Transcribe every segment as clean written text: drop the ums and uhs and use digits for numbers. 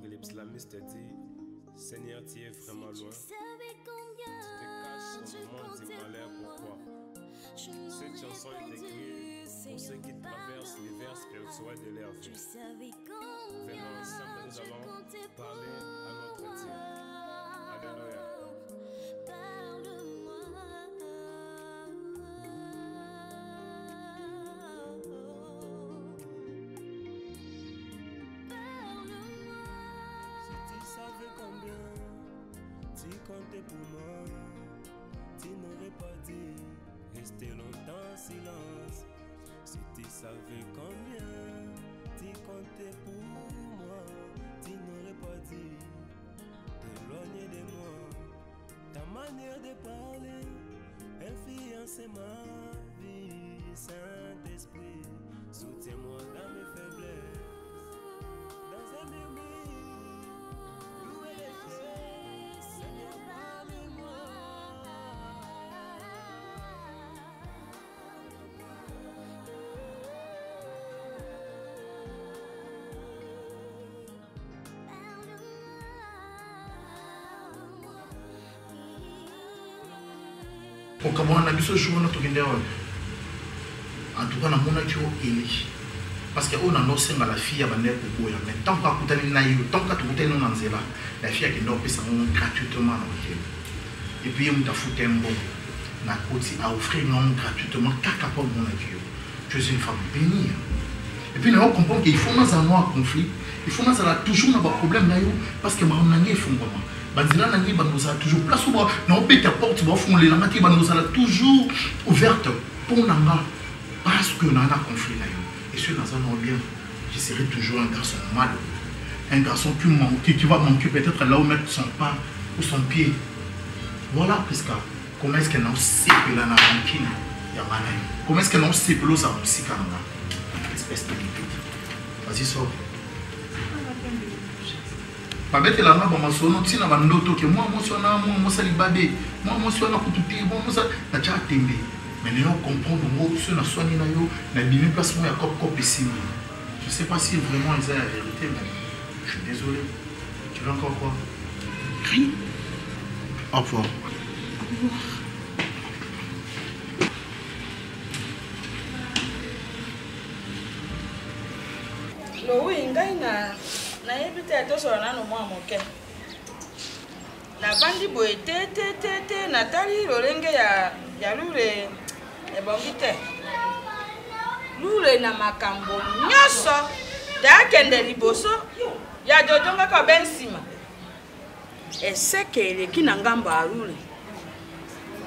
l'islamiste dit, Seigneur, tu es vraiment loin. Tu te caches au moment du malheur, pourquoi? Cette chanson est écrite pour ceux qui traversent l'hiver spirituel de leur vie. Vraiment, ensemble, nous allons parler à notre Dieu. Alléluia. Tu comptais pour moi, tu n'aurais pas dit rester longtemps en silence. Si tu savais combien tu comptais pour moi, tu n'aurais pas dit t'éloigner de moi. Ta manière de parler influence ma vie. Saint-Esprit, soutiens-moi dans mes faiblesses. Dans un murmure, louer les cieux, Seigneur, parle-moi. Pour comment on a vu ce jour, notre guindé, en tout cas, on a mon action élie. Parce qu'on a nos à la fille à Baner pour courir. Mais tant qu'à coûter une naïve, tant qu'à tout coûter une anzela, la fille qui n'a pas ça gratuitement. Et puis, on t'a foutu un bon. On a offert non gratuitement, caca pour mon action. Tu es une femme bénie. Et puis, on comprend qu'il faut nous avoir un conflit. Il faut nous avoir toujours un problème parce que on a un effondrement. Banzina nangi bandosa toujours place où non peut ta porte va fond les lamati bandosa toujours ouverte pour nanga parce que on a un conflit là et ce dans un bien je serai toujours un garçon mal, un garçon qui va manquer peut-être là où mettre son pas ou son pied. Voilà parce que comment est-ce que non c'est que là na rancune ya mana comment est-ce que non c'est que l'eau ça aussi quand espèce de vas-y sors. Pas bête la main, moi, son autre, moi, moi, son âme, moi, salibabé, moi, son âme, coututé, moi, ça, n'a déjà atteint. Mais nous comprenons, moi, ce n'a soigné, n'a bien place, moi, à cop ici. Je sais pas si vraiment ils ont la vérité, mais je suis désolé. Tu veux encore quoi? Rien. Au revoir. Oui, na yebite atosora nano mwa moke na bandi boye te na tali lolenge ya lule ebongi te lule na makambo nyonso takende liboso ya jojonga ka ben nsima eseke eleki na ngambo ya lule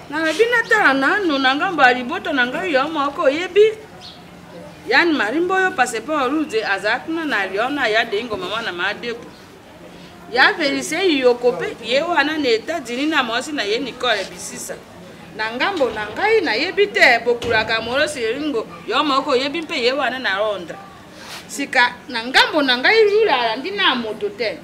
nalobi natala nanu na ngambo ya liboto na ngai yo moko oyebi yani marimbo yo passe pas rude azakuna na liona ya dengo mama na madebu ya verise yokope ye wana na États-Unis na mosi na ye Nicole bisisa na ngambo na ngai na yebite bokulaka moro siringo yo moko yebi mpe ye wana na Londres sika na ngambo na ngai rula ndina moto te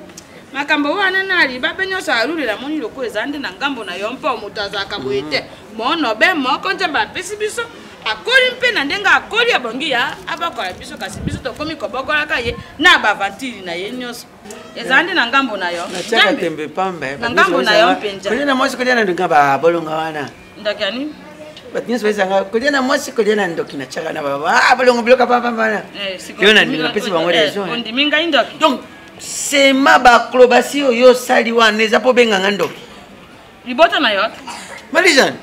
makambo wana na liba penyo sa rula moni loko ezande na ngambo na yo mpo mutazaka boete mono be moko nje ba pesibiso akoli mpe na ndenga akoli abongi ya abakola biso kasi biso tokomi kobokola ka ye na bavantili na ye nyonso ezandi na ngambo na yo na chaka tembe pambe na ngambo na yo mpenja kodi na mosi kodi na ndinga ba bolonga wana ndakani batini so sanga kodi na mosi kodi na ndoki na chaka na baba bolonga bloka pamba bana yo na ndinga pesi bango rezo ondi minga indoki donc c'est ma ba acrobatie yo sali wana eza po benga ndoki libota na yo malizan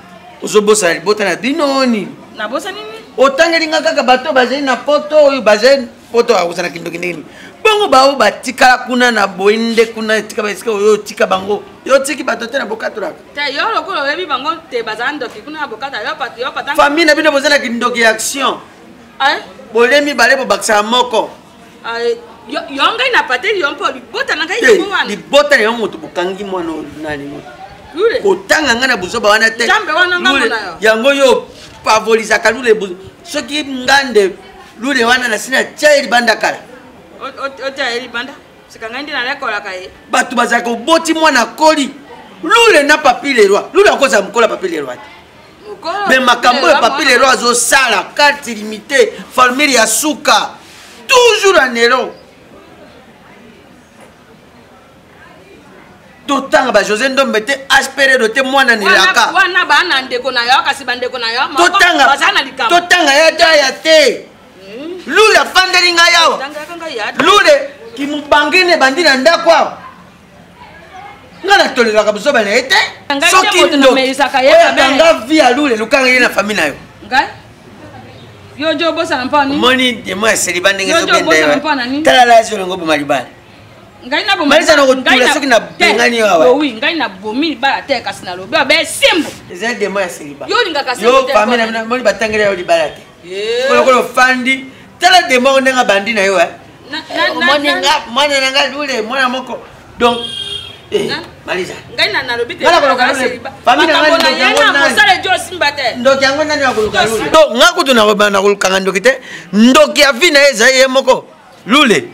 ozobosa libota na binoni na bosa nini otangelinga kaka bato bazali na poto oyo bazali poto akusana kindoki ndeni bongo bao batikala kuna na boinde kuna tika basika oyo tika bango yo tiki bato te na bokatolaka te yo lokolo webi bango te bazandoki kuna na bokata yo patanga famille na bino bozala kindoki action bolemi bale bo bakisa moko yo ngai na pateli yo mpo libota na ngai yango wana libota na yo moto bokangi mwana nani lule kotanga ngana buzoba wana te jambe wana ngambo na yo yango yo favorisa kalule soki ngande lule wana na sina chaeli banda kala o chaeli banda sika ngandi na lekola kai batu bazaka oboti mwana koli lule na papile roi lule akoza mukola papile roi mais makambo ya papile roi zo sala carte limitée famille ya suka toujours en euro totanga ba José Ndombe te aspéré de te mwana nilaka wana bana ndeko na yo kasi bandeko na yo totanga ya daya te lule afandeli ngai awa lule kimubangine bandi na ndako awa nga natolelaka busoba na ye te soki oyakanga vi ya lule lukanga ye na famille na yo yojo bosana mponi moni demo ya seliba ndenge zobenda yo tala la zo longo boma libala ngai na bomali sana kotula soki na bengani yo awa oui ngai na bomi bala te kasi na lobi ba simbo eza demo ya seliba yo linga kasi yo famille na moni batangela yo libala te kolo fandi tala demo ndenga bandi na yo mwana nanga lule mwana moko donc Malisa. Ngai na lobi te. Famille na yana mosale jo simba te. Ndoki yango nani wakuluka lule. Do ngakutu na roba na kulukanga ndoki te. Ndoki ya vina eza ye moko. Lule.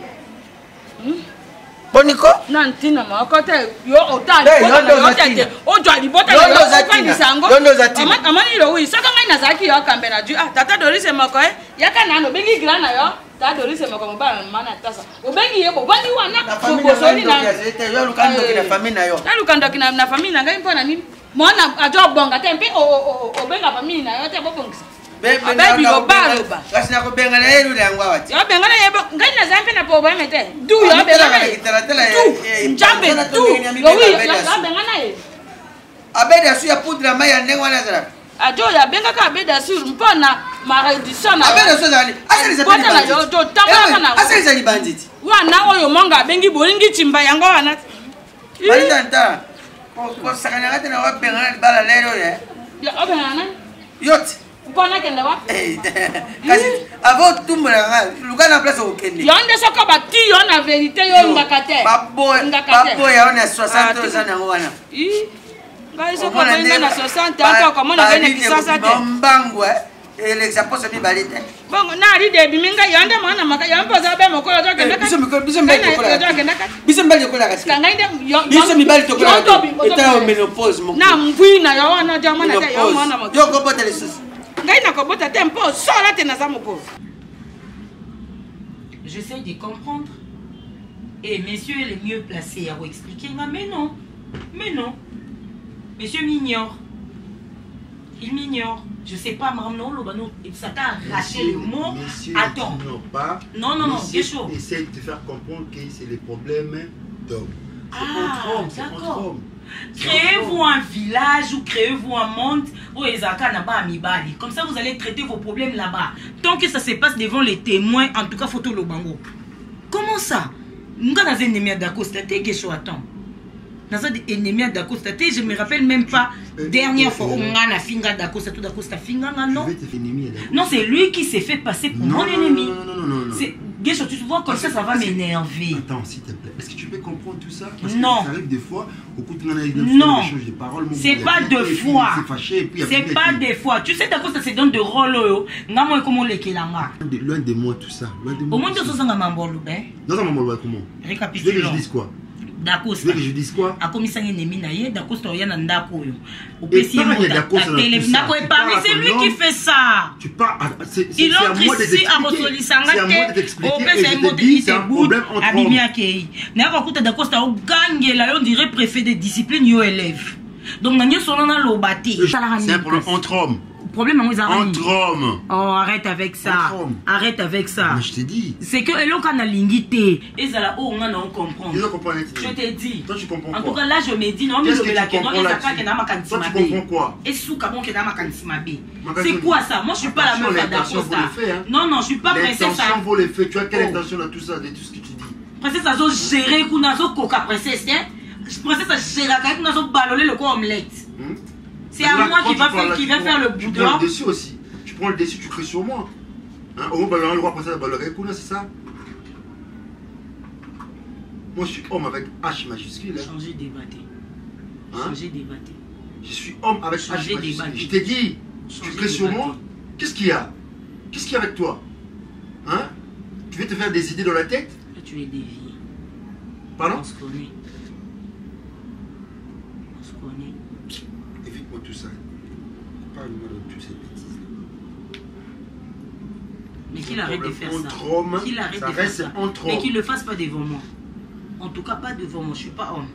Boniko? Nantina mako te yo otali te. Ojo alibota yo ofandi sango. Yondo zatina. Amani lo wi saka ngai na zaki yo kambera ju tata Doris mako yaka nano bengi grana yo. Tata Doris mako mbana mana tasa. Obengi yebo bani wana bosoni na. Yo lukando kina famille na yo. Na lukando kina na famille na ngai mpona nini? Mwana ajo bonga te mpe obenga famille na yo te bobongisa. Baby loba. Kasi na ko benga na yelu yango awati. Yo benga na yebo ngai na zampe na po mete. Du yo benga na. Njambe du. Yo wi ya benga na ye. Abeda su ya poudre mai ya ndengo na zara. Ajo ya benga ka abeda su mpona ma reddition na. Abeda su zali. Asali za bandit. Bona yo jo tanga na. Asali za bandit. Wana oyo monga bengi bolingi chimba yango wana. Malita nta. Ko sakana ngate na wa benga na bala lero ye. Ya obenga na. Yote. Mpona kenda wa? Kasi avant tumbra nga lukana place okende. Yonde soka bati yo na vérité yo ngakate. Babo ya on a 60 ans na wana. Ngai soka benga na 60 ans ko mona bene kisasa te. Mbangwe l'exapo se mi balite. Bongo na ri de biminga yonde mona maka yampoza be mokolo to kenda. Biso mbali ko la kasi. Ngai de biso mi bali to ko la. Eta o menopause mo. Na mbui na yo wana jamana te yo mona mo. Yo ko bote les sous. J'essaie de comprendre. Et monsieur est le mieux placé à vous expliquer. Mais non. Monsieur m'ignore. Il m'ignore. Je sais pas, ça t'a arraché le mot. Attends. Non. Essaye de faire comprendre que c'est les problèmes d'hommes. D'accord. Créez-vous un village ou créez-vous un monde où comme ça vous allez traiter vos problèmes là-bas. Tant que ça se passe devant les témoins, en tout cas photo le bango. Comment ça? Nous avons un ennemi d'accord, c'était quelque chose. Attends. Nous avons un ennemi d'accord, c'était, je me rappelle même pas dernière fois on a finga d'accord, c'est tout d'accord, c'est finga non. Non, c'est lui qui s'est fait passer pour mon ennemi. Non. C'est Guécho, tu vois comme ça va m'énerver. Attends, s'il te plaît. Est-ce que tu peux comprendre tout ça? Non. Ça arrive des fois, au coup de non. de paroles. C'est pas deux fois. C'est pas des fois. Tu sais, d'accord, ça se donne de rôle. L'un de moi, tout ça. Au moins, tu sais, non, comment? Récapitulons. Tu veux que je dise quoi? D'accord. Tu veux que je dise quoi? A commis ça, d'accord, c'est lui qui fait ça. Tu parles. Il entre ici à Rosolisangate. C'est un problème entre hommes. On dirait préfet de discipline, yo élève. Donc, c'est un problème entre hommes. Problème entre hommes. Oh, arrête avec ça. Arrête avec ça. Mais je t'ai dit. C'est que l'on a l'ingité. Et ça là, on comprend. Je comprends. Je t'ai dit. Toi, tu comprends quoi? En tout cas, là, je me dis, non, mais je vais la question. Toi, tu comprends quoi? Et sous Kabon qui n'a ma cantimabé. C'est quoi ça? Moi, je suis pas la meuf d'Acosta. Non, je suis pas princesse. L'intention vaut les faits. Tu as quelle intention dans tout ça, de tout ce que tu dis? Princesse, ça a géré Kounazo Coca princesse. Princesse, ça a géré Kounazo ballonné le corps omelette. C'est à moi qui va faire le bout Tu prends le dessus aussi. Tu prends le dessus, tu cries sur moi. Au moins, le roi princesse ballonné, c'est ça? Moi, je suis homme avec H majuscule. Changer débatté. Je suis homme avec H majuscule. Je t'ai dit, tu cries sur moi. Qu'est-ce qu'il y a? Qu'est-ce qu'il y a avec toi? Hein? Tu veux te faire des idées dans la tête? Là, tu es dévié. Pardon? On se connaît. Évite-moi tout ça. Parle-moi de toutes ces bêtises. Mais qu'il arrête de faire ça. Qu'il arrête de faire ça. Mais qu'il ne le fasse pas devant moi. En tout cas, pas devant moi. Je ne suis pas homme.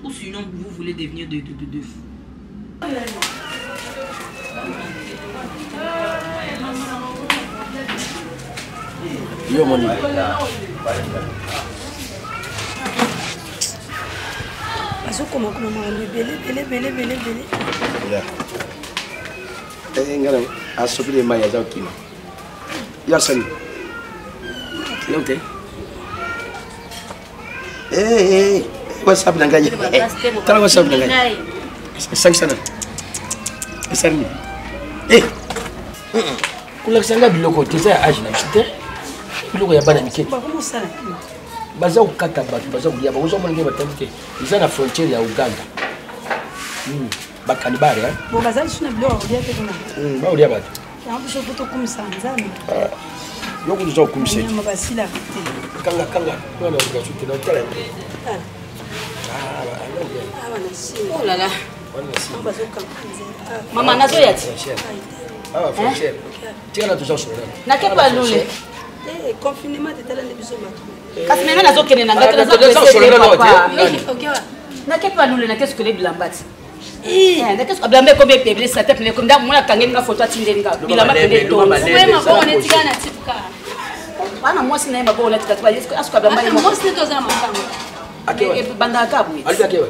Ou sinon, vous voulez devenir de deux. Yo, mon ami. Asopile mai aza okima. Ya sani. Ok. WhatsApp na ngai. Tala WhatsApp na ngai. Sang sana. Esarmi. Kula sanga biloko teza age na chite. Biloko ya bana mike. Baza ukata batu, baza kulia. Bazo mwana nge batamike. Iza na frontière ya Uganda. Bakanibare hein. Bon baza suna biloko ya te kuna. Ba ulia batu. Ya mpisho poto kumisa nzami. Yoko nzo kumisa. Nyama basila te. Kanga. Wana ukachute na tala. Oh là là. Maman nazo yati. Ah, frontière. Tika tout ça sur là. Na ke pa lule. Confinement de tala biso mato. Kasi mena nazo kene na ngata nazo papa. Na ke pa lule na qu'est-ce que les blambati. Na qu'est-ce que blambe ko be pebele sa tête ne comme da mona kangeni nga photo atindelinga. Bilamba pende to. Ouais ma bon on est tika na tipuka. Bana mwasi na mba bon na tika ba est-ce que asko blamba ni mwasi to za makanga. Et banda kabu. Ali akewe.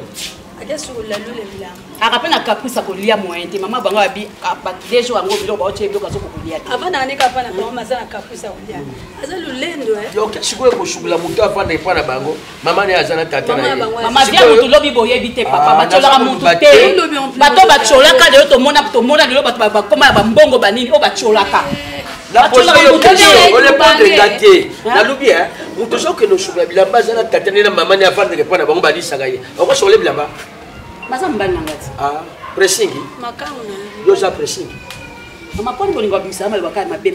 Adesso la lule bilamba. Akapena kapusa kolia moyente mama bango abi ba dejo ango bilo ba oche bilo kazo kolia. Avana anika pana kwa mama sana kapusa kolia. Aza lulendo Yo sikoye ko shugula mutu afanda ipana bango. Mama ne azana tata na ye. Mama via mutu lobi boye bite papa bachola mutu te. Bato bachola ka de to mona de lo bato ba koma ba mbongo banini o bachola ka. La position on le prend de gâter. Na lubi hein. Mutu so que no shugula bilamba zana tata ne na mama ne afanda ke pana bango bali sagaye. Oko so le bilamba. Masa mbali ngati. Ah, pressing. Makanga. Yo za pressing. Mama poni bolingo bisa mal bakay mabe.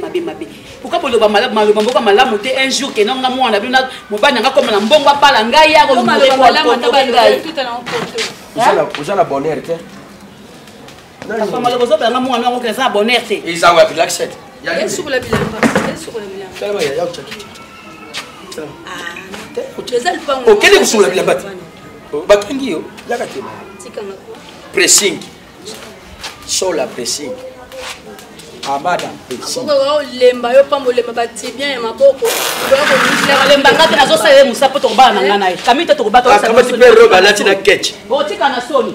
Pourquoi bolo ba malamu mbongo malamu te un jour que nonga mwana bina mobana nga comme na mbongo pala ngai ya ko mbongo ngai. Vous avez la bonheur te. Papa malo zo ba nga mwana ngo kesa bonheur te. Isa wa relaxed. Ya yesu la bilamba. Kala ya ya chaki. Okele kusula bilamba. Bakangi yo yakate. Pressing. Sola pressing. Amada pressing. Ko lemba yo pambo lemba bati bien ya maboko. Ko lemba ngate nazo sala musa poto ba na ngana ye. Kamita to ba to sa. Kamati pe roba lati na ketch. Bo tika na soni.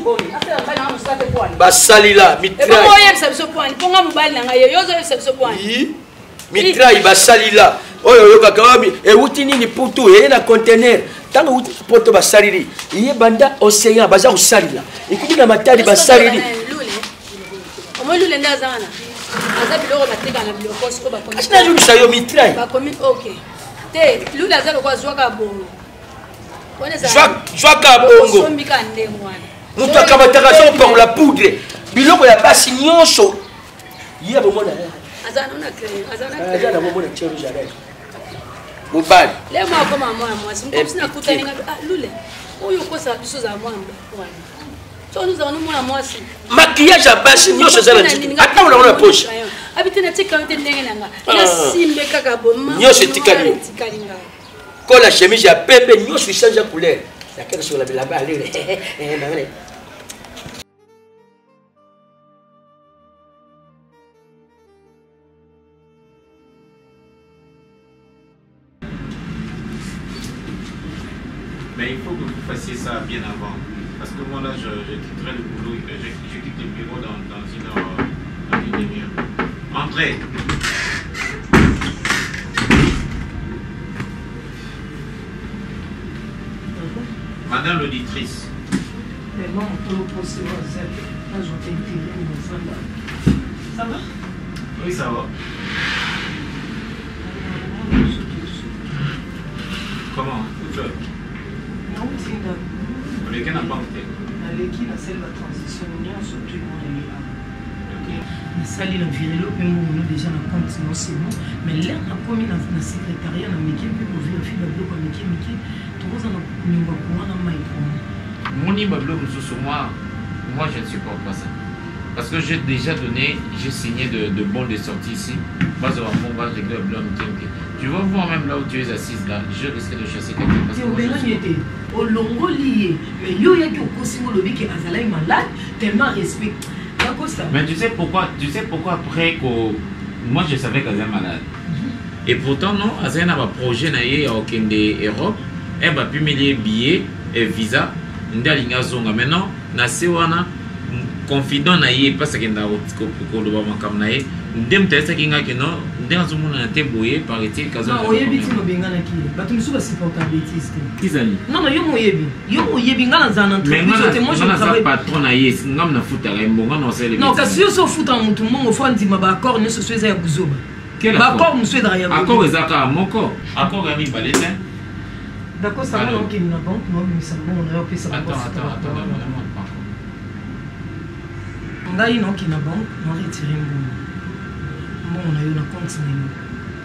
Boni. Asa ba na musa te kwani. Basalila mitrai. E ko yem sa biso kwani. Ponga mobali na ngaye yozo yem sa biso kwani. Mitrai basalila. Oyo yo kakawabi e wuti nini putu e na container. Tango wuti poto basalili. Iye banda océan baza usalila. Ikubi na matari basalili. Omo lule ndazana. Aza biloko batika na biloko siko bakomi. Asina ju bisayo mitrai. Bakomi OK. Te lule aza kwa zwaka bongo. Zwaka bongo. Sombika ndemwana. Mutu akabataka so pour la poudre. Biloko ya basi nyonso. Iye bomona. Azana una crème. Azana bomona chero jare. Mubali. Leo mwa kama mwa mwasi. Mkomsina kutani ngapi? Lule. Oyo kosa biso za mwamba. So nous avons mon mwasi. Maquillage à base nyonso zana nti. Ata unaona poche. Abitena tika yote ndenge nanga. Na simbe kaka boma. Nyonso tikali. Quand la chemise à pembe nyonso change de couleur. Ya quelque chose la bilamba aller. Mais il faut que vous fassiez ça bien avant. Parce que moi là, je quitterai le boulot, je quitte le bureau dans une demi-heure. André. Madame l'auditrice. Ça va? Oui, ça va. Comment? Tout seul? Oleki na banque te. Naleki na sel la transition nyonso tu mona nasali na virelo mpe mono déjà na compte non c'est bon mais là nakomi na secrétariat na mike mpe kovérifie babiloko ya mike tokoza na nyumba kuwana maikona Moni babiloko mosusu moi je ne supporte pas ça parce que j'ai déjà donné j'ai signé de bons de sortie ici bazwa mbongo régler babiloko mike Tu vas voir même là où tu es assise là, je risque de chasser quelqu'un. Parce que moi, mais tu sais pourquoi après que moi je savais qu'elle est malade. Et pourtant non, elle a un projet au Europe, elle va pu mettre billets et visa, maintenant na confident na ye parce que na ko lo ba makam na ye ndem tesa kinga kino ndem azumuna na te boye par été kaza non oyebi ti no benga na ki batu misu ba supportabilité kizani non yo moyebi ngana zana entreprise te moi je travaille patron na ye ngam na futa ga mbonga no sele non kasi yo so futa mutu mongo fo ndima ba accord ne so soeza ya kuzoba ba accord musu da ya accord ezaka moko accord ya mi balete d'accord ça va ok na banque no mi sa bon on a fait ça attends ngai noki na banque no retirer mbongo na yo na compte na yo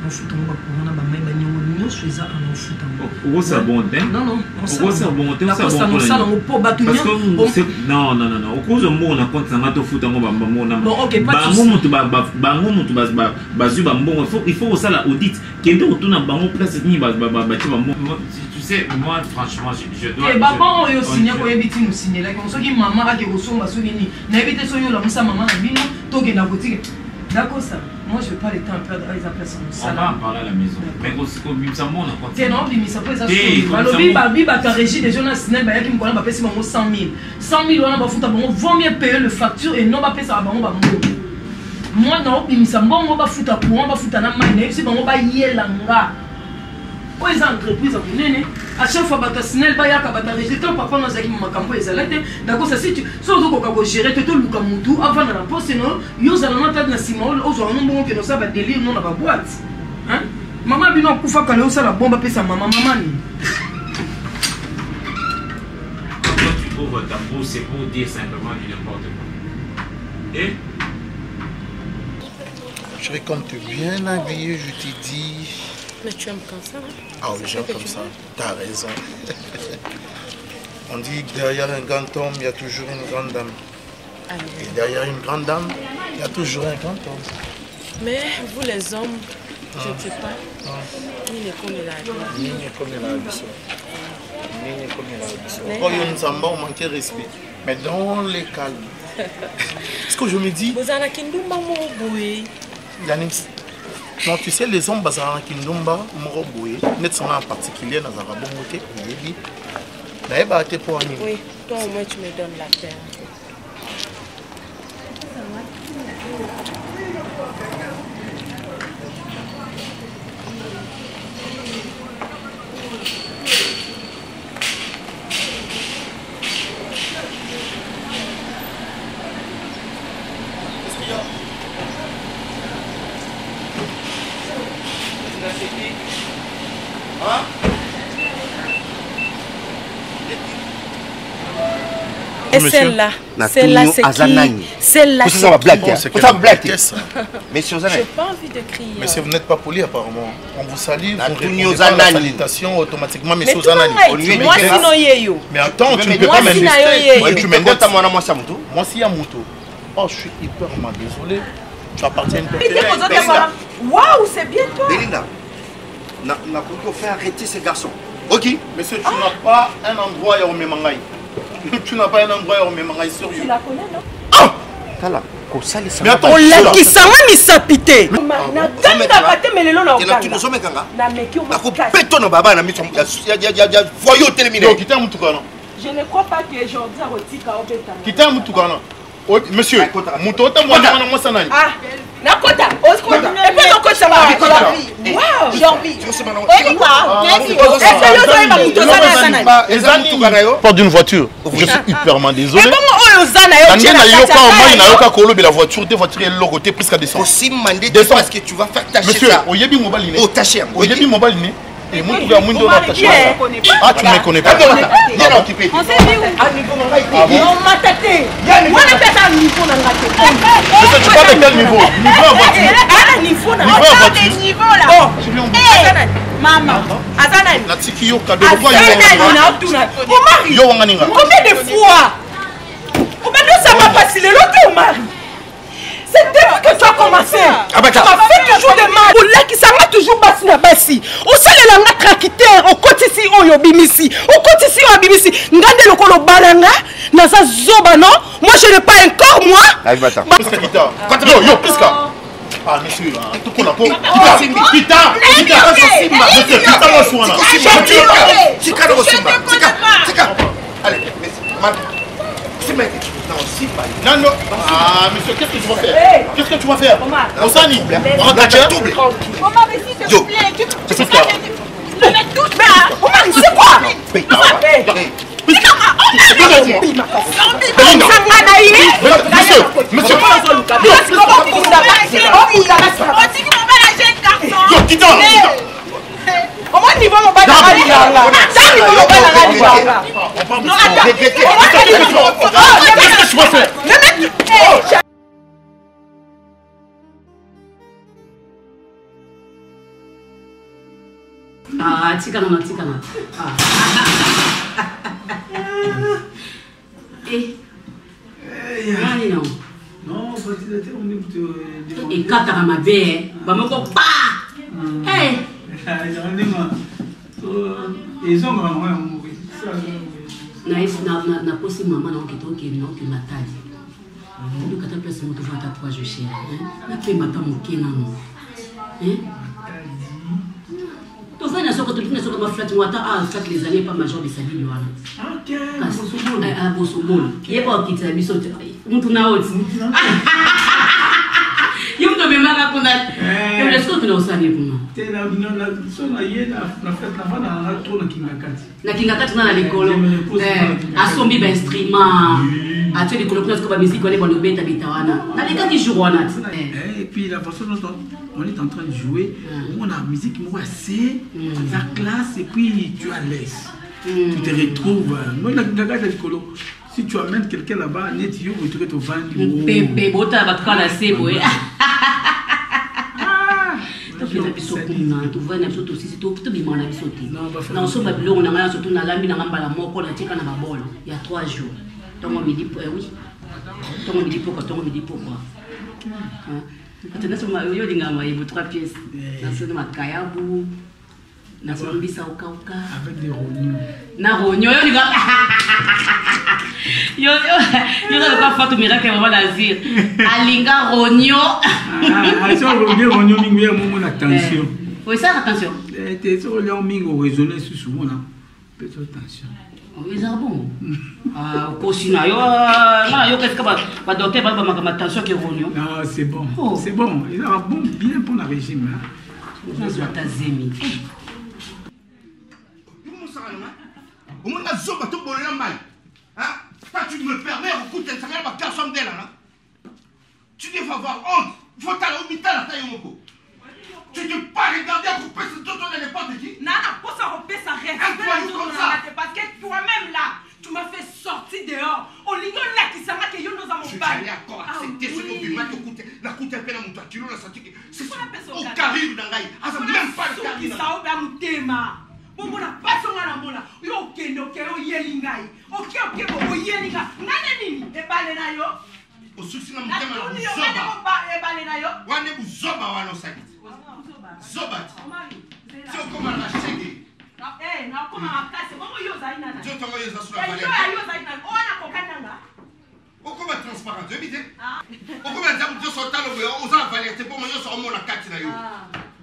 no futa ngo bakona ba mai ba nyongo nyonso eza ana futa ngo ça bon te non ça bon te ça bon ça no po batu parce que non au cause mbongo na compte na to futa ngo ba mbongo na bango mutu bazu ba mbongo il faut ça la audit kende otuna bango place ni ba tu sais moi franchement je dois et papa yo signé ko yebiti nous signer là comme ça qui maman a ke kosomba so nini na yebite so yo la musa maman na bino to ke na boutique d'accord ça moi je veux pas le temps à perdre les appels on va en parler à la maison mais aussi comme ça mon on continue non bimi ça peut ça balobi babi ba ta régie des jeunes snel ba yaki mkola ba pesi bango 100 000 wana ba futa bango vaut mieux payer le facture et non ba pesa bango ba mbongo moi non bimi ça mbongo ba futa pour ba futa na mai na si bango ba yelanga pour les entreprises à chaque fois que tu as papa nous a d'accord ça si tu gérer tout le camutu avant la poste non yo za na tata na simon ozo no mbongo que no ça va délire non na ba boîte hein maman bino kufa kale o ça la bombe pesa maman ni quand tu ouvres ta bouche c'est pour dire simplement du n'importe quoi et chérie, comme tu es bien habillé, je t'ai dit. Mais tu aimes comme ça, hein? Ah oui, j'aime comme ça. T'as raison. On dit que derrière un grand homme, il y a toujours une grande dame. Et derrière une grande dame, il y a toujours un grand homme. Mais vous les hommes, je ne sais pas. Ni ne connaît la vie. Ni ne connaît la vie. Ni ne connaît la vie. Quand il y a une samba, on manque de respect. Mais dans les calmes. Ce que je me dis. Vous avez un Yannis. Non, tu sais, les hommes, ils ont un kindumba, moroboué, net en particulier dans un rabon moté, il dit. Oui, toi au moins tu me donnes la terre. Et celle-là, celle-là c'est qui? Celle-là c'est qui? Messieurs, j'ai pas envie de crier. Monsieur, vous n'êtes pas poli apparemment. On vous salue, vous répondez pas à la salutation automatiquement. Messieurs, mais attends, tu ne peux pas m'inviter. Tu m'invites. Moi, si à Mouto. Oh, je suis hyper mal désolé. Tu appartiens à une personne. Waouh, c'est bien toi. Belinda, on a fait arrêter ces garçons. Ok. Monsieur, tu n'as pas un endroit où on mangaï. Tu n'as pas un endroit où on mangaï sur tu la connais, non? Ah! Mais attends, on l'a qui s'en va m'isapiter. Na ganga bate melelo na okanga. Tu nous sommes kanga. Na meki on va péto na baba na mi ya voyou terminé. Donc quittez Moutoukana. Je ne crois pas que aujourd'hui à Rotika obeta. Quittez Moutoukana. Monsieur, Moutota moi na sanani. Ah, na kota, oskota. Et puis on kota la vie. Wow, j'ai envie. Pas d'une voiture. Je suis hyperement désolé. Et bon, Ozana yo. La voiture, des voitures est côté presque à descendre. Aussi mandé parce que tu vas faire ta Monsieur, Oyebi mobile né. Oh ta chère. Oyebi mobile né. Et moi tu vas mundo na ta chère. Ah tu me connais pas. Viens occuper. On s'est vu où? On m'a tâté. Moi on a fait un niveau dans la tête. Je sais pas de quel niveau. Niveau à voiture. Ah niveau là. On a des niveaux là. Oh, je viens Azana. Maman. Azana. La tiki yo cadeau quoi yo. Yo wanganinga. Combien de fois? Ça va passer le lot au mari. C'est depuis que ça a commencé. Tu m'as fait toujours des mal. Oula qui s'en toujours bassi na bassi. Au sol de la tracteur, au côté ici, au yobimisi. Au côté ici, au yobimisi. Ngande le kolo balanga. Nasa zoba non. Moi je n'ai pas un corps moi. Allez, bâtard. Yo, Piska. Ah, monsieur, tout qu'on a pour. Pita, allez, non, non. Ah, monsieur, qu'est-ce que tu vas faire? Qu'est-ce que tu vas faire? Osani, regarde, double. Yo, c'est ça. C'est quoi? Monsieur, comment niveau mon bail ah tikana nani non non facilitateur on est et kataka mabe bamoko pa hey na posi mama na okitoke na okimatali ndio kata pesa mtu vata kwa joshia na pema pa mokena no to vana soko to tuna soko ma flat wata flat les années pas major de sabili wana ok bosomolo yeba okita biso mtu na oti yumto bemaka kuna yo lesko tuna usani kuna tena binona sona yena na fête na bana na trop na kingakati na likolo asombi ba instrument atu likolo kuna ko ba musique wale bondo beta bitawana na likati jour wana et puis la façon dont on est en train de jouer on a musique moi assez la classe et puis tu as l'aise tu te retrouves moi la kingakati likolo si tu amènes quelqu'un là-bas net yo tu te vendre bébé bota batkala sebo topeza biso kuna tovai na biso tosisi tobima na biso te na osomba biloko na ngai nyonso to nalambi na ngai mbala moko natika na babolo ya 3 jours ntongo midi oui ntongo midi pokwa atenasoma yo olingaka mayebo 3 pièces nasoni makayabu nasoni mbisa okauka avec des rognons na rognon yo olingaka yo naloka fatu miracle mama nazir alinga rognon so rognon mingi ya momo na tension oui ça attention te so le mingi raisonner souvent là peut-être attention oui ça bon kosina yo qu'est-ce que ba docteur ba ma tension que rognon non c'est bon c'est bon il a bon bien pour le régime là ça ta zemi au moins la zoba to bolela mal hein. Toi, tu me permets, écoute, ça va pas garçon d'elle là. Tu devrais avoir honte. Il faut t'aller au mital à taille moko. Tu ne peux pas regarder à couper ce tonton de n'importe qui. Nana, pour ça repère ça reste. Parce que toi-même là, tu m'as fait sortir dehors. Au lieu là qui s'en va que nous avons pas. Je suis d'accord accepter ce que tu m'as écouté. La coûte un peu dans mon toit. Tu l'as senti que c'est au carib dans l'aïe. Ah, ça même pas le carib. Ça au bas mon thème. Bon, on n'a pas son amour là. Yo, ok, yelingai. Ok, bon, yelinga. Nana nini? Et balena yo. Au souci na mutema na zoba. Et balena yo. Wane bu zoba wano sakit. Zoba. C'est comme la chege. Na comme ma casse. Comment yo zaina na? Je t'envoie les assurances. Yo zaina. On a kokandanga. Pourquoi va transparent? Je bite. Pourquoi va dire que tu sortes le on s'en va aller pour moi je sors mon la carte na yo.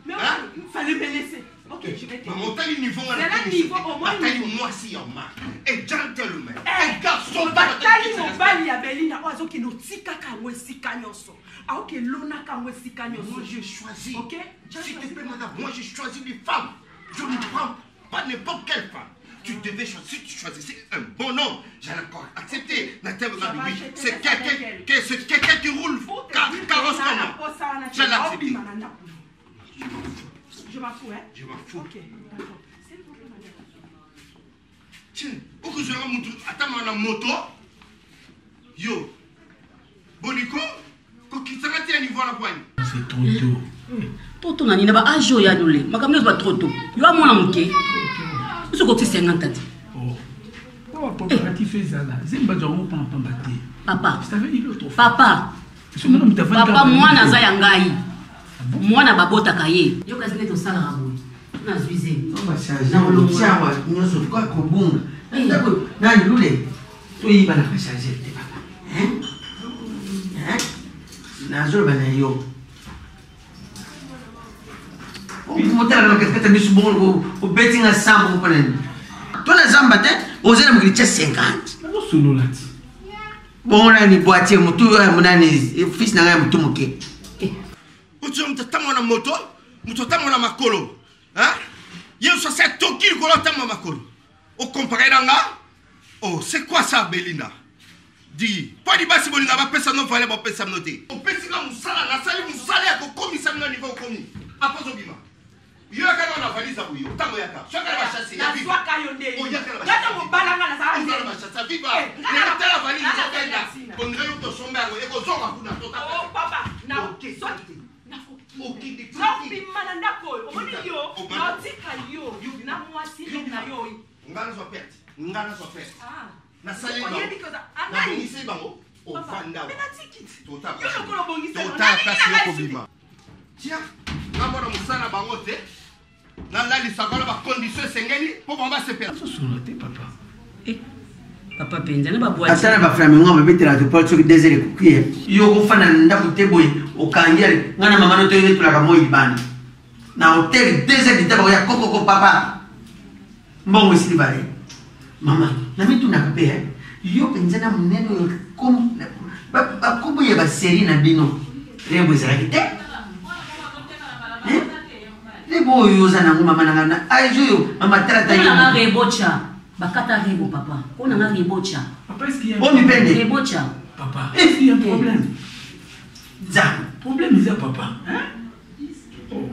Mais il fallait me laisser. Ok, je vais te dire. Mon taille niveau c'est là niveau au moins. Taille moi si en marque. Et gentleman. Un garçon bataille mon bali ya Belina ozo ki no tika kanwe sika nyonso. Ah ok lona kanwe sika nyonso. Moi j'ai choisi. OK? S'il te plaît madame, moi j'ai choisi des femmes. Je ne prends pas n'importe quelle femme. Tu devais choisir, si tu choisissais un bon homme, j'allais encore accepter. Oui, c'est quelqu'un qui roule carrosse comme moi. J'allais accepter. Je m'en fous, hein? Je m'en fous. Ok, d'accord. Tiens, pourquoi je attends ma moto? Yo, Boniko, qui s'en a niveau à la poigne? C'est trop tôt. Toto nani na ba ajo ya dole. Makamno ba trop tôt. Yo amona muke. Ce que tu sais 50 ans. Oh, papa, tu fais ça là. Zemba Djamou pas battre. Papa. Je t'avais dit l'autre fois. Papa. Papa, moi, naza yangai. Moi, na babota kaye. Yo kasi neto sala rabo. Na zuize. On va changer. Na lo tiawa, nyo so kwa ko bunga. Ndako, na lule. To yiba na changer te papa. Na zo bana yo. Motela na kata bisu bongo, o betting a sambo konen. To na zamba te, o zena mugricha 50. Na solo lati. Bon na ni boîtier mutu munani fils na ngai mutu muke. Utu mtatamwa na moto, mtatamwa na makolo. Hein? Yo so c'est toki ko tamwa makolo. O comparer nga? Oh, c'est quoi ça Belinda? Dis, pas di basi bolinga ba pesa no fale ba pesa noté. O pesa nga musala na sali musala ko komisa na niveau komi. Apozo bima. Yo akana na valise abu yo, tango yaka. Shaka ba chasser ya viva. Na swaka yonde. O yaka ba. Gata mo balanga na sa. On va ba chasser viva. Na tala valise ko kenda. Kongelo to somba ko eko zonga kuna to ta. Oh papa, na okay. Okay, the truth. Mana ndako, omoni yo, na tika yo, na mwasi na yo. Ngana so pet. Ngana so pet. Ah. Na sali ba. Na bongisi bango. O fanda. Mais na tikit. Tota. Yo no kolo bongisi. Tota kasi yo ko bima. Tia. Na bona musana bango te. Na la lisakola ba condition sengeni po ba se perdre. So sonote papa. Papa penza na babwati. Atana ba frame ngoma betela to porto ki desere kukie. Yo ko fana ndaku teboy o kangiale ngana mama no to yetu la kamo ibani. Na hotel desere ditaba ya koko papa. Mbongo silibare. Mama, na mitu nakapea. Yo penza na muneno kom ba kubu ya ba seri na bino. Rebo zarakite. Rebo yo zana ngoma mama na ayo mama trata yo. Na rebocha. Bakata rebo papa. On a un rebocha. Papa, est-ce qu'il y a un problème? Rebocha. Papa, est-ce qu'il y a un problème? Ça. Problème, c'est papa. Hein? Oh.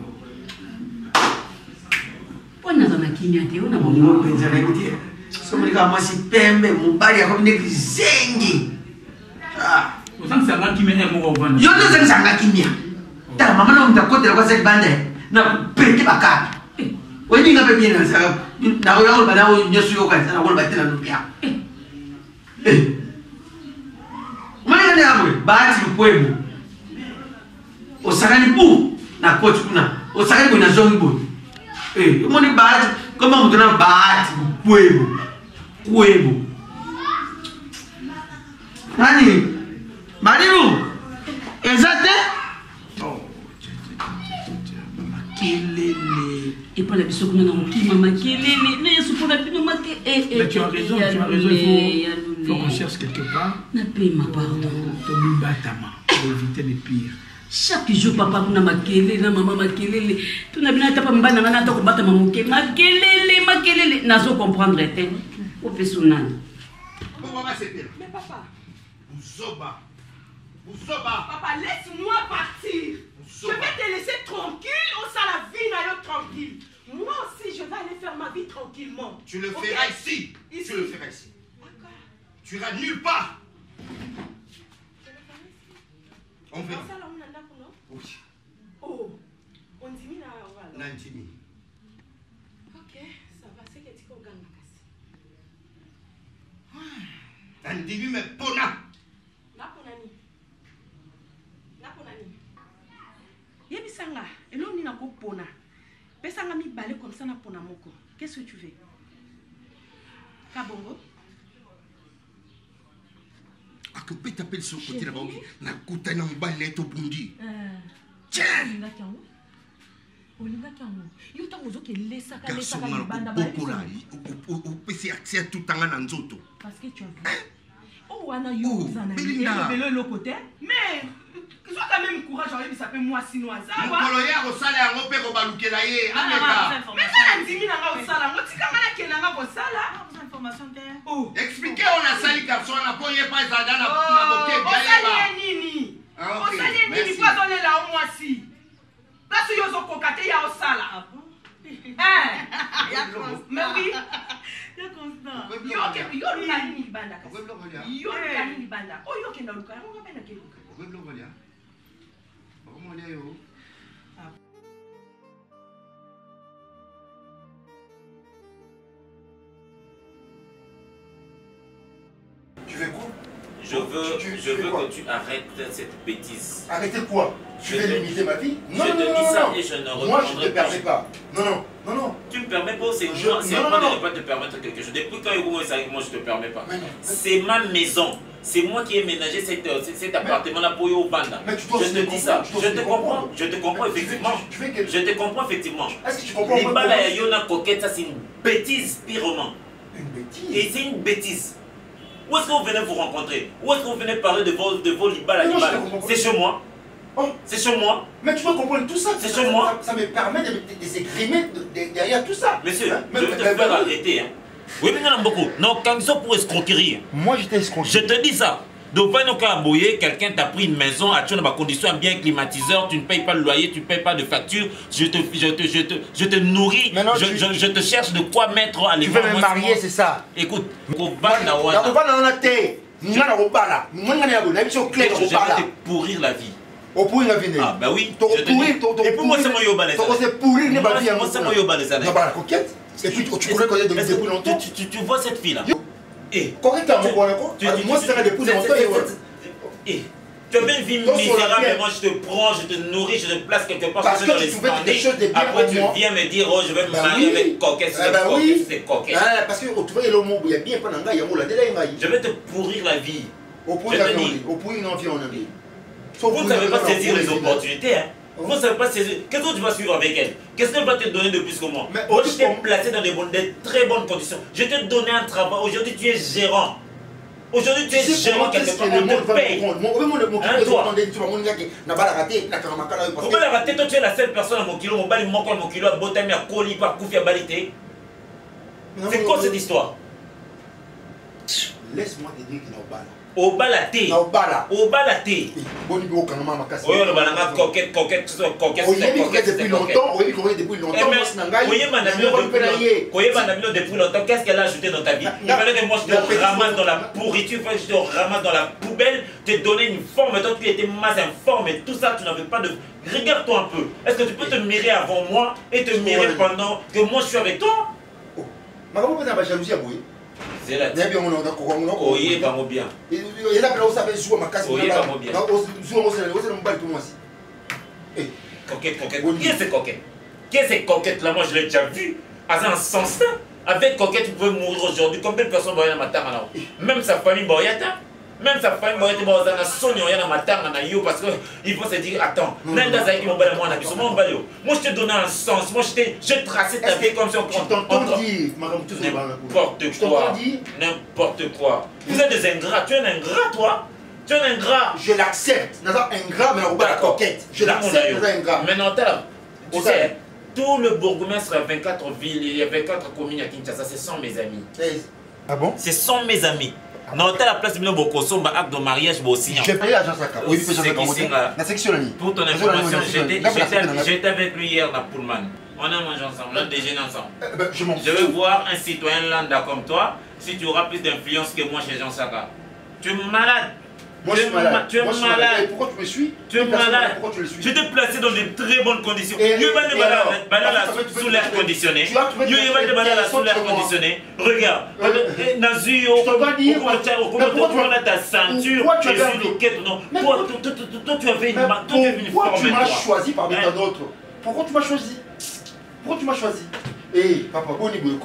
On a un kimia, on a un bon penser. Somebody got moi si pembe, mon bari a comme des zengi. Ah. Vous savez que ça va qui m'aime au vent. Yo ne sais pas kimia. Ta maman non t'a côté la cette bande. Na pété baka. Oui, nga bien na ça. Na ko bana o nyesu yo ka na ko batela no pia. Mwana ne amwe bahati lukwebo. Osakani bu na coach kuna. Osakani kuna zongi bu. Mwana bahati kama mtu na bahati lukwebo. Kwebo. Nani? Mariru. Exacte? Kelele. Et pas la biso qu'on a en climat ma kelele. Ne so pour la bino ma ke. Mais tu as raison, il faut qu'on cherche quelque part. Na paye ma pardon. Tomi batama pour éviter le pire. Chaque jour papa kuna ma kelele na mama ma kelele. Tu na bina tapa mbana ngana ta ko bata mama ke ma kelele nazo comprendre te. Au personnel. Mais papa. Uzoba. Papa, laisse-moi partir. Je vais te laisser tranquille ou ça la vie n'a tranquille. Moi aussi, je vais aller faire ma vie tranquillement. Tu le feras ici. Tu le feras ici. Tu iras nulle part. On verra. Oui. Oh, on dit mina wala. Nantimi. Ok, ça va, c'est que tu peux gagner. Nantimi me pona. Yebisanga, et là on est dans le pona. Pesanga mi balé comme ça na pona moko. Qu'est-ce que tu veux? Kabongo? A que peut taper sur le côté là-bas. Na kuta na mbale to bundi. Tiens. Olinga kango. Yo tango zo ke lesa ka lesa ka banda ba. Beaucoup là. Ou pesi accès tout tanga na nzoto. Parce que tu as vu. Oh wana yo zana. Belo le côté. Mais ils ont quand même courage, il s'appelle moi sinois. Ça va. Mon collègue au salaire on peut ko balukela ye. Ameka. Mais ça la dimi na au salaire. Moi tika mala ke na ko salaire. Information te. Oh. Expliquez on a sali garçon na poye pas za na boke bien ba. Nini. O sali nini pas donner là au moi si. Là si yo zo kokate ya au salaire. Mais oui. Ya constant. Yo lukani ni banda kasi. Yo lukani ni banda. Oh yo kenda lukani. On va pas na ke lukani. Tu fais quoi? Je veux que tu arrêtes cette bêtise. Arrêtez quoi? Tu veux limiter ma vie? Non, je te dis ça et je ne reprendrai pas. Moi, je ne te permets pas. Non. Tu me permets pas, c'est moi de ne pas te permettre quelque chose. Depuis quand moi je te permets pas. C'est ma maison. C'est moi qui ai ménagé cet appartement-là pour au Banda. Je te dis ça. Je te comprends effectivement. Je te comprends effectivement. Est-ce que tu comprends? Les balles à Yona Coquette, ça c'est une bêtise pirement. Une bêtise? Et c'est une bêtise. Où est-ce que vous venez vous rencontrer? Où est-ce que vous venez parler de vos libales à libales? C'est chez moi. C'est chez moi. Mais tu dois comprendre tout ça. C'est chez moi. Ça me permet de s'écrimer derrière tout ça. Monsieur, je vais te faire arrêter. Oui, mais il y en a beaucoup. Non, quand ils sont pour escroquerie. Moi, je t'ai escroqué. Je te dis ça. Donc, quelqu'un t'a pris une maison, tu as des conditions bien climatiseur, tu ne payes pas le loyer, tu ne payes pas de facture, je te nourris, je te cherche de quoi mettre à l'école. Tu veux me marier, c'est ça? Écoute, je vais te pourrir la vie. Ah bah oui, je te dis. Et pour moi, c'est moi qui et puis tu connais connaître depuis longtemps. Tu vois cette fille là? Correctement, moi c'est depuis longtemps. Tu as une vie misérable, mais moi je te prends, je te nourris, je te place quelque part. Parce que tu trouvais des choses de bien. Après tu viens me dire, oh je vais me marier avec Coquette, c'est Coquette. Parce que tu vois, il y a bien pas d'anga, il y a moula. Je vais te pourrir la vie. Au point une envie en ami. Vous ne savez pas saisir les opportunités, hein? Vous ne savez pas saisir. Qu'est-ce que tu vas suivre avec elle? Qu'est-ce qu'elle va te donner de plus que moi? Moi, je t'ai placé dans des très bonnes conditions. Je t'ai donné un travail. Aujourd'hui, tu es gérant. Aujourd'hui, tu es gérant quelque part. On te paye. Hein, toi? Comment la rater? Toi, tu es la seule personne à mon kilo. Mon kilo à Botami, à Koli, à Koufi, à Balité. C'est quoi cette histoire? Laisse-moi te dire qu'il n'a pas là. Au balaté. Au balaté. Bon niveau quand même à casser. Oui, on va coquette. Depuis longtemps. Oui, depuis longtemps. Depuis longtemps. Qu'est-ce qu'elle a ajouté dans ta vie? Il fallait que moi je te ramasse dans la pourriture, je te ramasse dans la poubelle, te donner une forme. Toi, tu étais masse informe et tout ça, tu n'avais pas de. Regarde-toi un peu. Est-ce que tu peux te mirer avant moi et te mirer pendant que moi je suis avec toi? Ma maman peut avoir jalousie à bouillir. C'est la bien. Oui, pas mon bien. Il y a où ça fait jouer ma casse. Oui, pas mon bien. Coquette. Qui est cette coquette? Qui est cette coquette là? Moi je l'ai déjà vu. À un sens là. Avec Coquette, tu pouvais mourir aujourd'hui. Combien de personnes vont y avoir ma même sa famille Boyata. Même sa famille Boyata va avoir sonné rien dans ma tarte parce qu'ils vont se dire attends, moi je t'ai donné un sens. Moi j'ai tracé ta vie comme si on prend. N'importe quoi. Vous êtes des ingrats. Tu es un ingrat, toi? Tu es un ingrat. Je l'accepte. Ingrat, mais on va la Coquette. Je l'accepte. Maintenant, tu sais, tout le bourgmestre à 24 villes, il y a 24 communes à Kinshasa, ce sont mes amis. Ah bon? Ce sont mes amis. Non, t'as la place de Bokoso, acte de mariage, aussi. J'ai payé l'agence Saka. Oui, la section là. Pour ton information, j'étais avec lui hier dans Pullman. On a mangé ensemble, on a déjeuné ensemble. Je vais voir un citoyen lambda comme toi, si tu auras plus d'influence que moi chez Jean Saka. Tu es malade. Moi je suis malade. Tu es malade. Pourquoi tu me suis? Tu es malade. Je t'ai placé dans de très bonnes conditions. Sous l'air conditionné. Sous l'air conditionné. Regarde. Nazuyo. Comment ta ceinture. Toi, tu avais une Pourquoi tu m'as choisi parmi tant d'autres? Pourquoi tu m'as choisi? Pourquoi tu m'as choisi? Papa, bon niveau.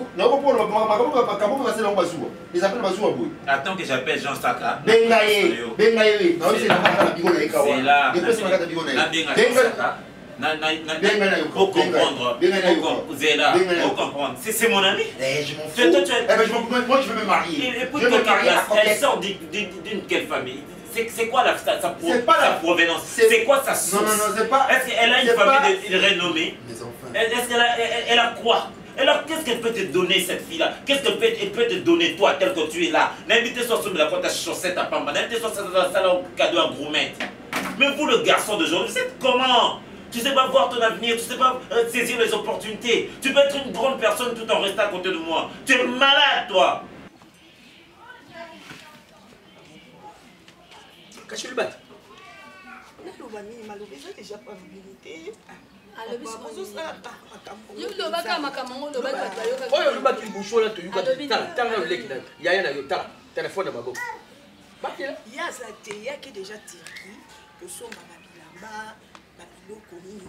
Attends que j'appelle Jean Saka. C'est là. Pour comprendre. C'est mon ami. Je m'en fous. Moi, je veux me marier. Elle sort d'une quelle famille? C'est quoi sa provenance? C'est quoi sa source? Non, c'est pas. Est-ce qu'elle a une famille de renommée? Est-ce qu'elle a quoi? Alors qu'est-ce qu'elle peut te donner cette fille-là? Qu'est-ce qu'elle peut te donner toi tel que tu es là? N'invitez-toi sur la ta chaussette à Pamba, n'invitez-toi sur la salle au cadeau à Groumette. Mais vous le garçon d'aujourd'hui, vous êtes comment? Tu sais pas voir ton avenir, tu sais pas saisir les opportunités. Tu peux être une grande personne tout en restant à côté de moi. Tu es malade toi. Cache le bat. oyo olobaki libuso na toyuka tala na loleki na yaya na yo tala telefone na maboko yaza te yaki déjà Turquie kosomba babilamba babiloko nini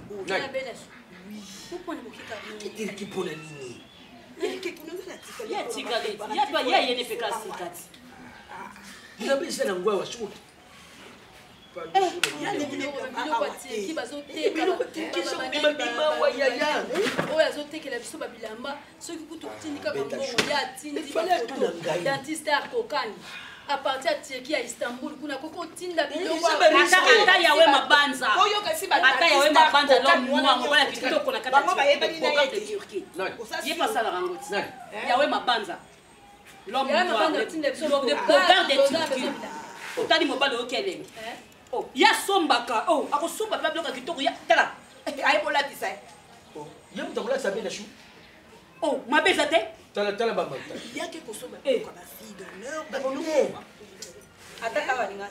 Turquie mpona nini nabisa na ngwa wasuku oyo azotekela biso babilamba soki kutu kotindika bango ya atindi bafoto dentiste akokani à partir de Turquie à Istanbul kuna koko tinda biloko ata yawe mabanza ata yawe mabanza lo mwa ngola kitoko kona kata bango bayebani na ye Turquie ye pasala rangoti yawe mabanza lo mwa mabanza tinda biso de programme de Turquie otali mobalo okele oh ya sombaka oh akosomba pa bloka kitoko ya tala ay bola tisa ye mutakola sabe na shu oh mabeza te tala bamba yake kosomba kwa ba fille d'honneur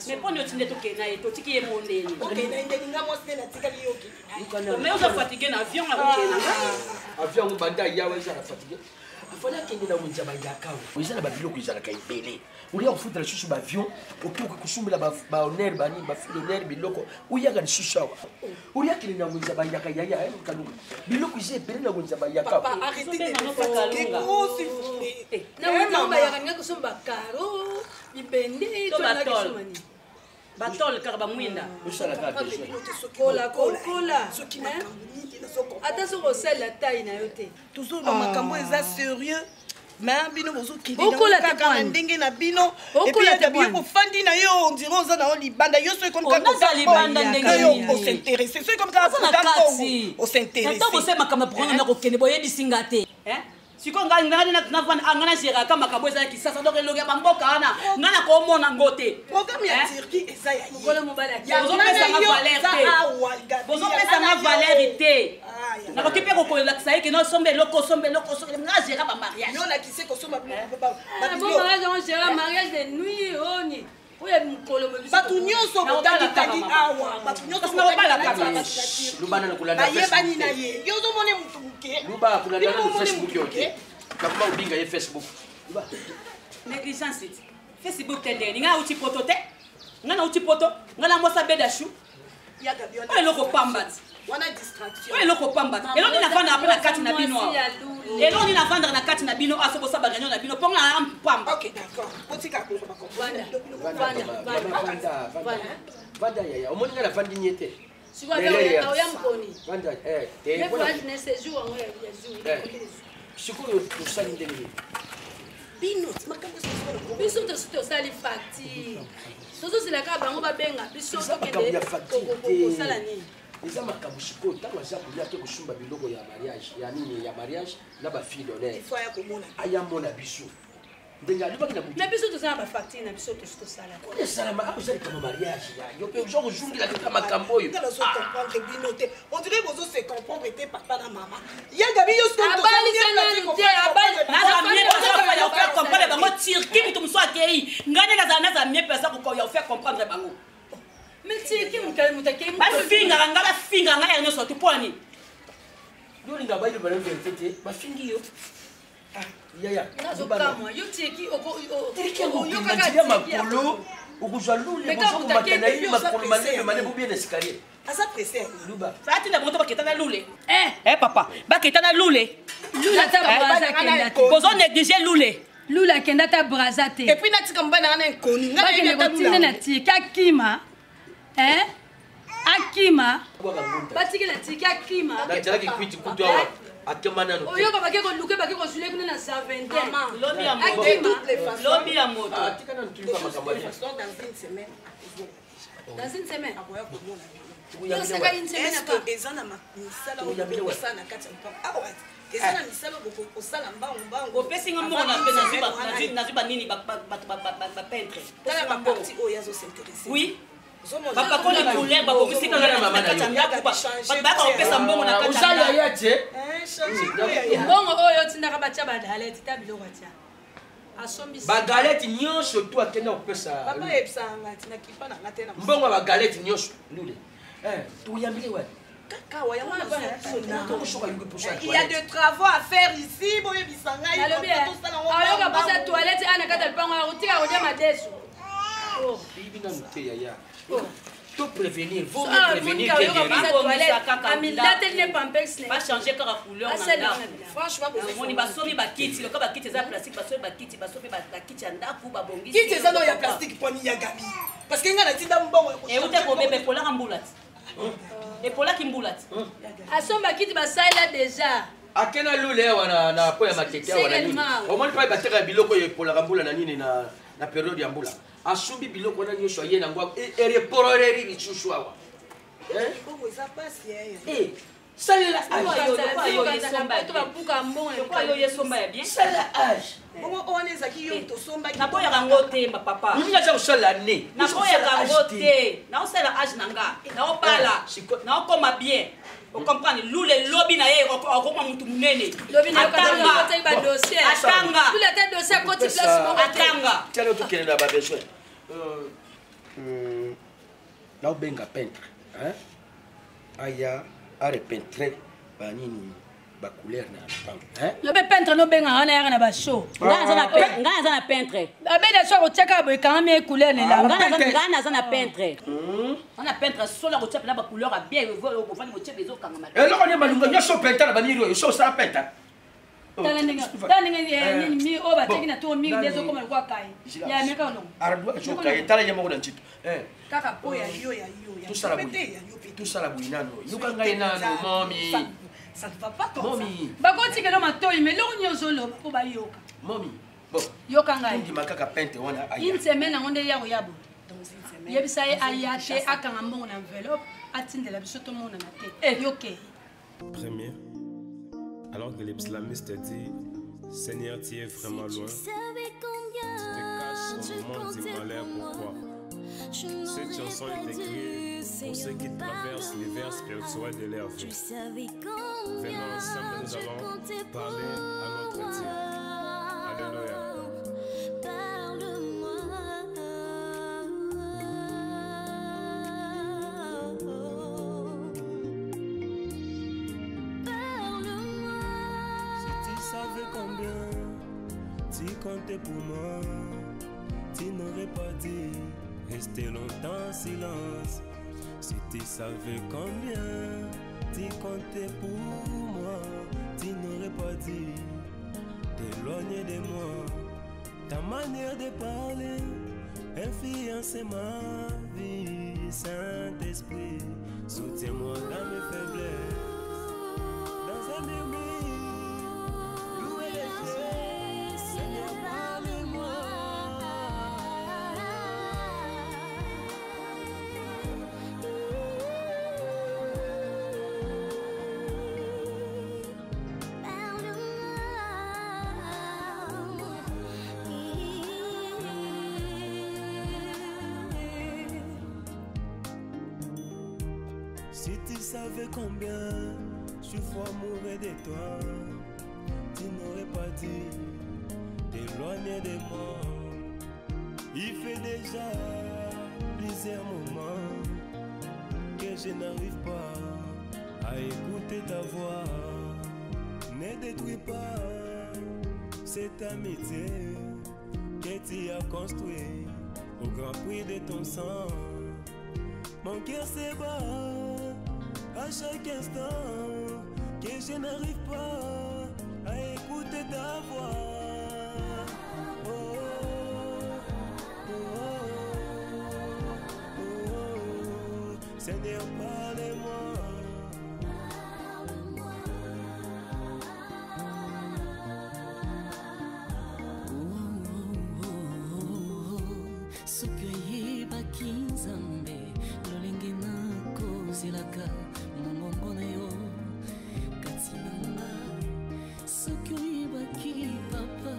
mais poni otinde tokena ye totiki ye mondeni okena mwasi na tikali yoki mais oza fatigué na avion akokena avion ngo banda yawe eza na fatigué afala kende na munja bayakawe eza na babiloko ezalaka ebele olia kofuta lisusu baavion okoki kosumbela bahonneur bani bafile honneur biloko oyaka lisusu awa olia kende na munja bayaka yaya kalunga biloko eza ebele na munja bayaka batol kaka bamwinda ata soki osala taille na yo te tozoloba makambo eza sérieux mais bino bozokilakaka na ndenge na bino epuis kofandi na yo ondire oza na yo libanda yo soki komikayo osintéresse soki komikaosintéresse makambo pouranga na kokende boyebisinga te siko ngani ngana géraka makambo eza ya kisasa donc elongi ya bamboka wana nga na komona ngo te programme ya Turquie eza ya bozopesanga valeur te nakoki mpe kokolakisa ye ke nosomba eloko nga géra bamariage olakise kosomba mariage on géra mariage de nuit oni oya mukolo bato nyonso botangi awa bato nyonso bayebani na ye yo ozomone mutu moke luba kulanda na Facebook yoke kakuma ubinga ye Facebook luba négligence Facebook tende ni nga uti poto te nga na uti poto nga na mosa bedashu oyo eloko pambati wana distraction oyo eloko pambati eloni navandaka mpe na kati na bino eloni navandaka na kati na bino asokosa baganyo na bino mponga na mpamba vanda yaya omoni nga navandi nye te sikoyo tosali ndenge biso tosi tosali facture tozosilaka bango babenga biso tokende kosala nini eza makambo sikoyo ntango aza kolia te kosumba biloko ya mariage ya nini ya mariage na bafille d'honneur ayamona biso ndenge alobaki na mais biso tozala bafacture na biso tosi tosala esalama akozalikama mariage yo mpe oza kozungila kaka makambo oyo comprendre bino te on dirait bozo se comprendre te papa na mama yanga biyo comprendre bango Turquie mutu mosu akei ngani naza mie pesa kokoya ofaire comprendre bango bafingaka nga bafingaka nga ya nyonso tu mpona nini yolinga bayilo bana verité te bafingi yo yaya okokantilia makolo okozwa lule bozokomata na ye makolo malememane bobie na escalier aza pressé luba fatinda moto baketa na lule papa baketa na lule bozo néglige lule lula akenda ata braza te epuis natika mobali nanga na nkoni bakende kotinda na tiki akima akima batikela tiki akima najalaki kwiti kutu awa atemanano oyoka bake koluke bake kosule kuna na saventaine lobi ya moto atikana ntulika makambo ya dans une semaine eza na misala okosala na kati ya mpango eza na misala okosala mbangombango opesinga mbongo na mpe nazwi banini bapeintre tala baparti oyo azosinteresse oui bapakoli couleur bakokisika na kati ya ndako bakopesa mbongo na kati ya ya te mbongo oyo otindaka batya badalete ta biloko atya asombisi bagalete nyonso tu akenda kopesa mbongo bagalete nyonso lule toyambile wa il y a des travaux à faire ici boyebisa ngai ayoka posa toilette ana kata lupango ya kotika kodia madesu bibi na mute yaya to prévenir vaut mieux prévenir que guérir pas changer car couleur franchement on y va sauver ba kit le ba kit ça plastique ba sauver ba kit ba sauver ba kit ya ndaku ba bongi kit ça non ya plastique pour ni ya gabi parce que nga na tinda mbongo et où t'es pour bébé pour la ramboulate et pour la kimboulate asomba kit ba sala déjà akena lule wana na po ya matete wana nini au moins pas bateka biloko pour la rambula na nini na période ya mbula asumbi biloko na nyosho ye na ngwa erepororeri bichushwa bongo za passe sala la âge bongo on ezaki yo to somba na boya rango te ma papa ni nga usala ne na boya rango te na usala âge nanga na opala na okoma bien vous comprenez lule lobby na ye okoma mutu munene lobby na ka ta ba dossier atanga lule ta dossier côté place mo atanga tiens tout kele na ba besoin là benga peintre hein aya are peintre ba nini ba couleur na pango hein le peintre no benga wana ya na ba show ngana za na peintre abeda so ko cheka ba quand même couleur ne la ngana za na peintre on a peintre solo ko cheka ba couleur a bien ko fani mo cheka ezo kanga ma et là on est malunga nyoso peintre na ba nini yo so sa peintre tala nini mi o ba teki na to mi dezo koma kwa kai ya meka no ardwa jo kai tala yema ko na chito kaka po ya yo tout ça la bouinano yuka ngai nano momi ça ne va pas comme momi ba ko tikelo matoi mais lo nyozo lo po ba yoka momi bon yoka ngai ndi makaka pente wana aya une semaine ngonde ya yabo yebisa ayate akanga mbongo na enveloppe atindela biso to mona na te yoke premier alors que l'islamiste dit Seigneur, tu es vraiment loin. Tu te caches au moment du malheur. Pourquoi? Cette chanson est écrite pour ceux qui traversent l'hiver spirituel de leur vie. Vraiment, ensemble, nous allons parler à notre Dieu. Alléluia. Tu comptais pour moi, tu n'aurais pas dit rester longtemps en silence. Si tu savais combien tu comptais pour moi, tu n'aurais pas dit t'éloigner de moi. Ta manière de parler influence ma vie. Saint-Esprit, soutiens-moi dans mes faiblesses. Dans un murmure, si tu savais combien je suis fou amoureux de toi, tu n'aurais pas dit t'éloigner de moi. Il fait déjà plusieurs moments que je n'arrive pas à écouter ta voix. Ne détruis pas cette amitié que tu as construite au grand prix de ton sang. Mon cœur se bat à chaque instant que je n'arrive pas à écouter ta voix. Oh, oh, oh, oh. Seigneur, parle-moi. Soki baki nzambe lolenge na kozelaka mongongo na yo kati nanga soki oyebaki papa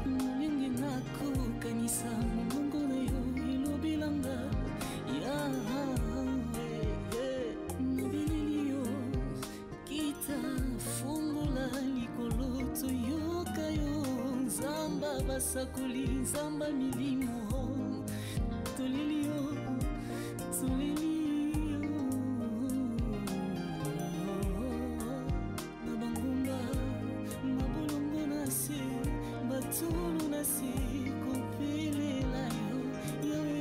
lolenge na kokanisa mongongo na yo elobelanga yawe nabeleli yo kita fungola likolo toyoka yo nzamba basakoli nzamba milimo Tolilio, Tolilio, Nabangumba, Nabolongo nasi, Batulu nasi, Kopele layo, Yawe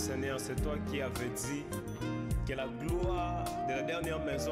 Seigneur, c'est toi qui avais dit que la gloire de la dernière maison